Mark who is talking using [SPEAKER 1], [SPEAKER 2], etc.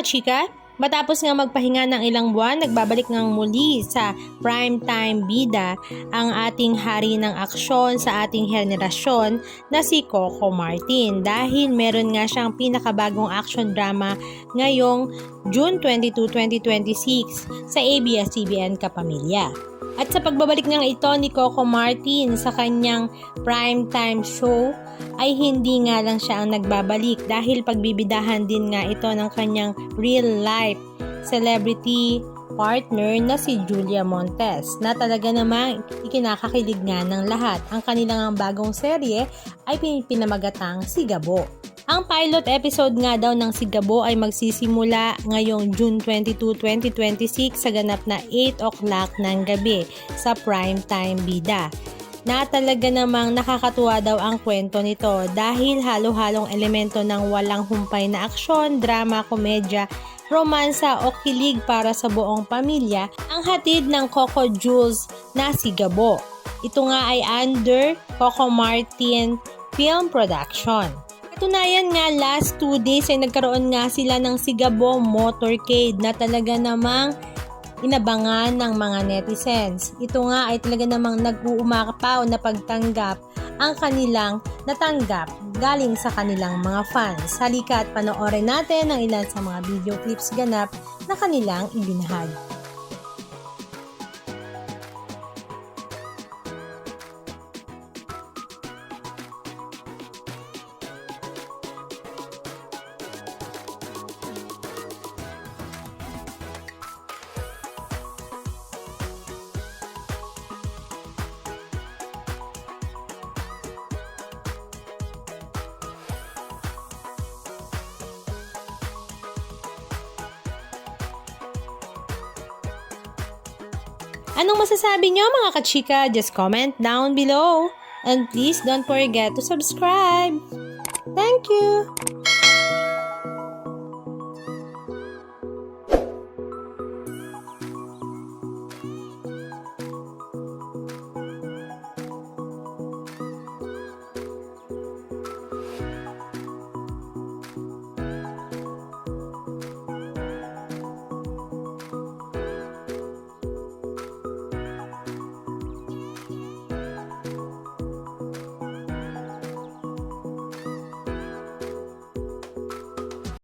[SPEAKER 1] kachika, matapos nga magpahinga ng ilang buwan, nagbabalik ngang muli sa primetime bida ang ating hari ng aksyon sa ating henerasyon na si Coco Martin dahil meron nga siyang pinakabagong action drama ngayong June 22, 2026 sa ABS-CBN Kapamilya. At sa pagbabalik ng ito ni Coco Martin sa kanyang primetime show ay hindi nga lang siya ang nagbabalik dahil pagbibidahan din nga ito ng kanyang real life celebrity partner na si Julia Montes na talaga namang ikinakakilig nga ng lahat. Ang kanilang bagong serye ay pinamagatang Si Gabo. Ang pilot episode nga daw ng Si Gabo ay magsisimula ngayong June 22, 2026 sa ganap na 8 o'clock ng gabi sa primetime bida. Na talaga namang nakakatuwa daw ang kwento nito dahil halo-halong elemento ng walang humpay na aksyon, drama, komedya, romansa o kilig para sa buong pamilya ang hatid ng Coco Jules na Si Gabo. Ito nga ay under Coco Martin Film Production. Katunayan nga last 2 days ay nagkaroon nga sila ng Si Gabo motorcade na talaga namang inabangan ng mga netizens. Ito nga ay talaga namang nag-uumakapaw na pagtanggap ang kanilang natanggap galing sa kanilang mga fans. Halika at panoorin natin ang ilan sa mga video clips ganap na kanilang ibinahagi. Anong masasabi nyo mga kachika? Just comment down below. And please don't forget to subscribe. Thank you!